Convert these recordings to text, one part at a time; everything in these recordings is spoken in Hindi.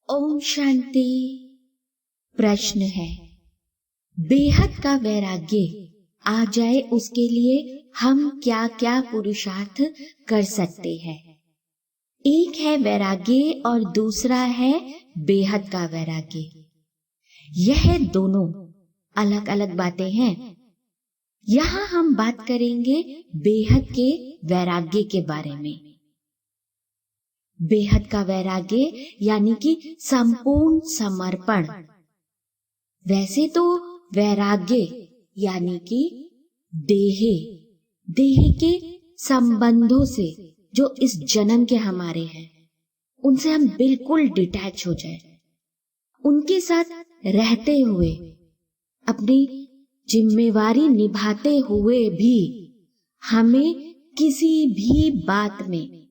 ओम शांति। प्रश्न है, बेहद का वैराग्य आ जाए उसके लिए हम क्या क्या पुरुषार्थ कर सकते हैं। एक है वैराग्य और दूसरा है बेहद का वैराग्य। यह दोनों अलग अलग बातें हैं। यहाँ हम बात करेंगे बेहद के वैराग्य के बारे में। बेहद का वैराग्य यानी कि संपूर्ण समर्पण। वैसे तो वैराग्य यानी कि देह के संबंधों से जो इस जन्म के हमारे हैं, उनसे हम बिल्कुल डिटैच हो जाए, उनके साथ रहते हुए, अपनी जिम्मेवारी निभाते हुए भी हमें किसी भी बात में,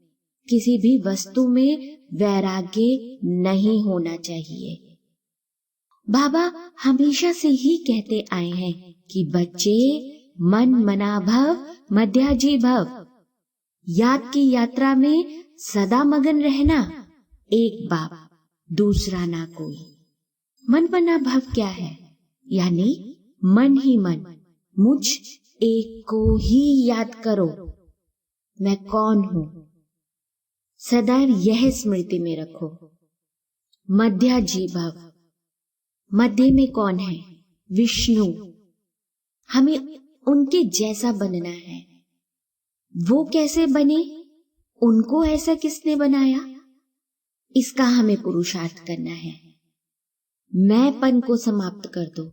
किसी भी वस्तु में वैराग्य नहीं होना चाहिए। बाबा हमेशा से ही कहते आए हैं कि बच्चे मन मना भव मध्याजी भव। याद की यात्रा में सदा मगन रहना, एक बाप दूसरा ना कोई। मन मना भव क्या है? यानी मन ही मन, मुझ एक को ही याद करो, मैं कौन हूं। सदैव यह स्मृति में रखो। मध्याजी भव, मध्य में कौन है? विष्णु। हमें उनके जैसा बनना है। वो कैसे बने? उनको ऐसा किसने बनाया? इसका हमें पुरुषार्थ करना है। मैंपन को समाप्त कर दो।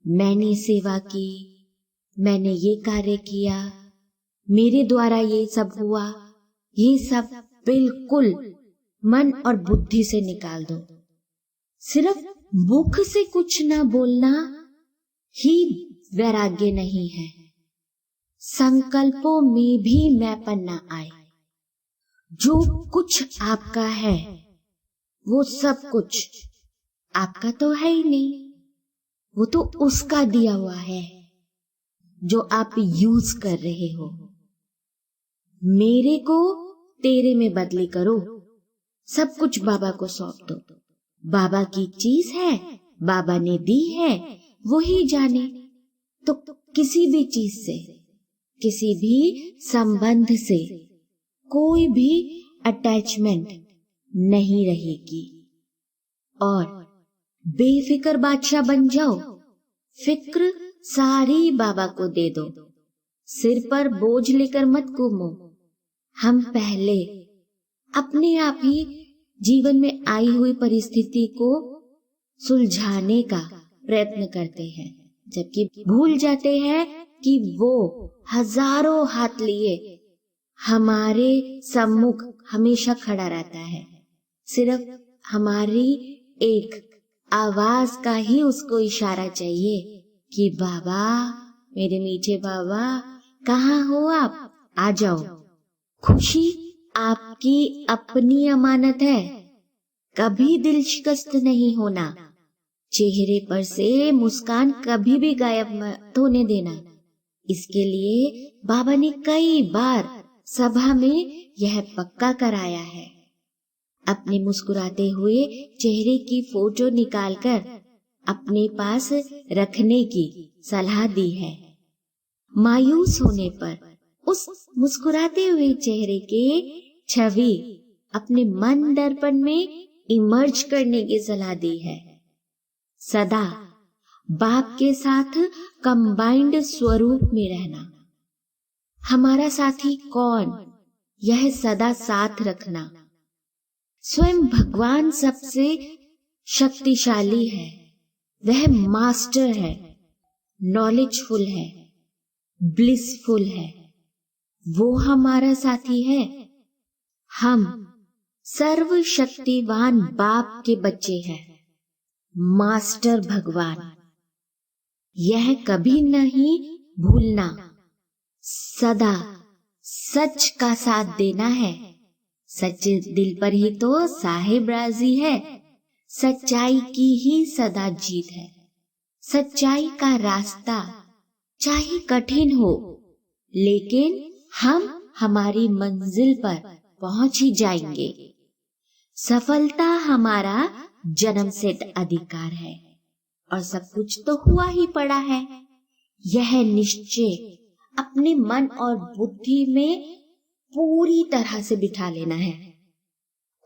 मैंने सेवा की, मैंने ये कार्य किया, मेरे द्वारा ये सब हुआ, ये सब बिल्कुल मन और बुद्धि से निकाल दो। सिर्फ मुख से कुछ ना बोलना ही वैराग्य नहीं है। संकल्पों में भी मैंपन ना आए। जो कुछ आपका है वो सब कुछ आपका तो है ही नहीं, वो तो उसका दिया हुआ है जो आप यूज कर रहे हो। मेरे को तेरे में बदली करो, सब कुछ बाबा को सौंप दो। बाबा की चीज है, बाबा ने दी है, वो ही जाने। तो किसी भी चीज से, किसी भी संबंध से कोई भी अटैचमेंट नहीं रहेगी। और बेफिक्र बादशाह बन जाओ। फिक्र सारी बाबा को दे दो। सिर पर बोझ लेकर मत घूमो। हम पहले अपने आप ही जीवन में आई हुई परिस्थिति को सुलझाने का प्रयत्न करते हैं, जबकि भूल जाते हैं कि वो हजारों हाथ लिए हमारे सम्मुख हमेशा खड़ा रहता है। सिर्फ हमारी एक आवाज का ही उसको इशारा चाहिए कि बाबा, मेरे मीठे बाबा, कहाँ हो आप? आ जाओ। खुशी आपकी अपनी अमानत है। कभी दिल शिकस्त नहीं होना। चेहरे पर से मुस्कान कभी भी गायब मत होने देना। इसके लिए बाबा ने कई बार सभा में यह पक्का कराया है। अपने मुस्कुराते हुए चेहरे की फोटो निकालकर अपने पास रखने की सलाह दी है। मायूस होने पर उस मुस्कुराते हुए चेहरे के छवि अपने मन दर्पण में इमर्ज करने की सलाह दी है। सदा बाप के साथ कंबाइंड स्वरूप में रहना। हमारा साथी कौन? यह सदा साथ रखना। स्वयं भगवान सबसे शक्तिशाली है। वह मास्टर है, नॉलेजफुल है, ब्लिसफुल है। वो हमारा साथी है। हम सर्वशक्तिवान बाप के बच्चे हैं। मास्टर भगवान। यह कभी नहीं भूलना। सदा सच का साथ देना है। सच्चे दिल पर ही तो साहिब राजी है। सच्चाई की ही सदा जीत है। सच्चाई का रास्ता चाहे कठिन हो, लेकिन हम हमारी मंजिल पर पहुंच ही जाएंगे। सफलता हमारा जन्मसिद्ध अधिकार है और सब कुछ तो हुआ ही पड़ा है। यह निश्चय अपने मन और बुद्धि में पूरी तरह से बिठा लेना है।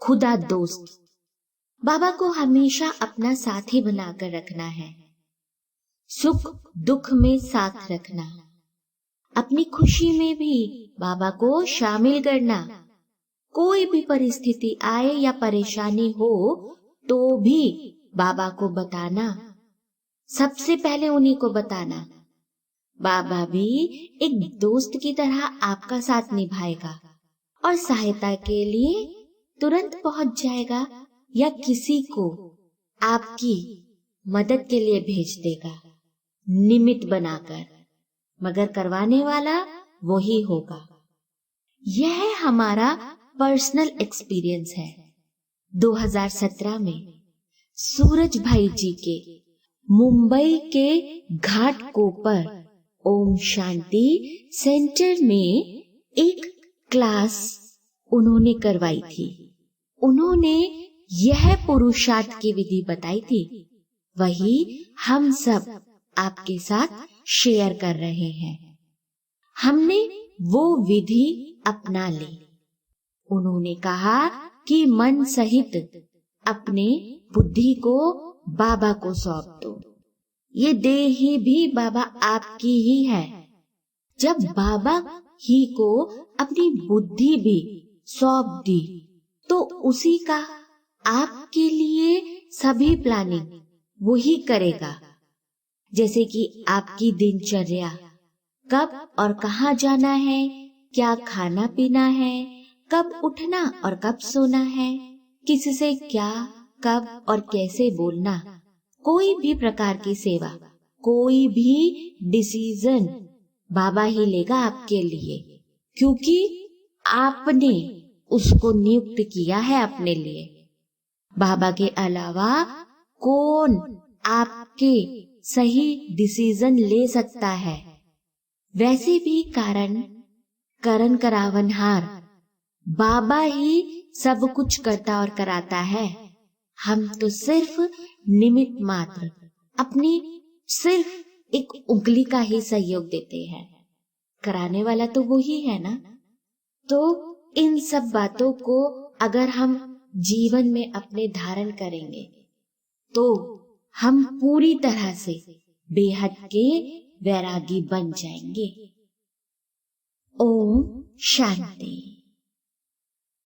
खुदा दोस्त बाबा को हमेशा अपना साथी बनाकर रखना है। सुख दुख में साथ रखना, अपनी खुशी में भी बाबा को शामिल करना। कोई भी परिस्थिति आए या परेशानी हो तो भी बाबा को बताना, सबसे पहले उन्हीं को बताना। बाबा भी एक दोस्त की तरह आपका साथ निभाएगा और सहायता के लिए तुरंत पहुंच जाएगा या किसी को आपकी मदद के लिए भेज देगा, निमित्त बनाकर, मगर करवाने वाला वही होगा। यह हमारा पर्सनल एक्सपीरियंस है। 2017 में सूरज भाई जी के मुंबई के घाटकोपर ओम शांति सेंटर में एक क्लास उन्होंने करवाई थी। उन्होंने यह पुरुषार्थ की विधि बताई थी, वही हम सब आपके साथ शेयर कर रहे हैं। हमने वो विधि अपना ली। उन्होंने कहा कि मन सहित अपने बुद्धि को बाबा को सौंप दो। ये देह ही भी बाबा आपकी ही है। जब बाबा ही को अपनी बुद्धि भी सौंप दी तो उसी का आपके लिए सभी प्लानिंग वही करेगा। जैसे कि आपकी दिनचर्या, कब और कहाँ जाना है, क्या खाना पीना है, कब उठना और कब सोना है, किससे क्या, कब और कैसे बोलना, कोई भी प्रकार की सेवा, कोई भी डिसीजन बाबा ही लेगा आपके लिए, क्योंकि आपने उसको नियुक्त किया है अपने लिए। बाबा के अलावा कौन आपके सही डिसीजन ले सकता है? वैसे भी करण करावनहार बाबा ही सब कुछ करता और कराता है। हम तो सिर्फ निमित्त मात्र, अपनी सिर्फ एक उंगली का ही सहयोग देते हैं। कराने वाला तो वो ही है ना। तो इन सब बातों को अगर हम जीवन में अपने धारण करेंगे तो हम पूरी तरह से बेहद के वैरागी बन जाएंगे। ओम शांति।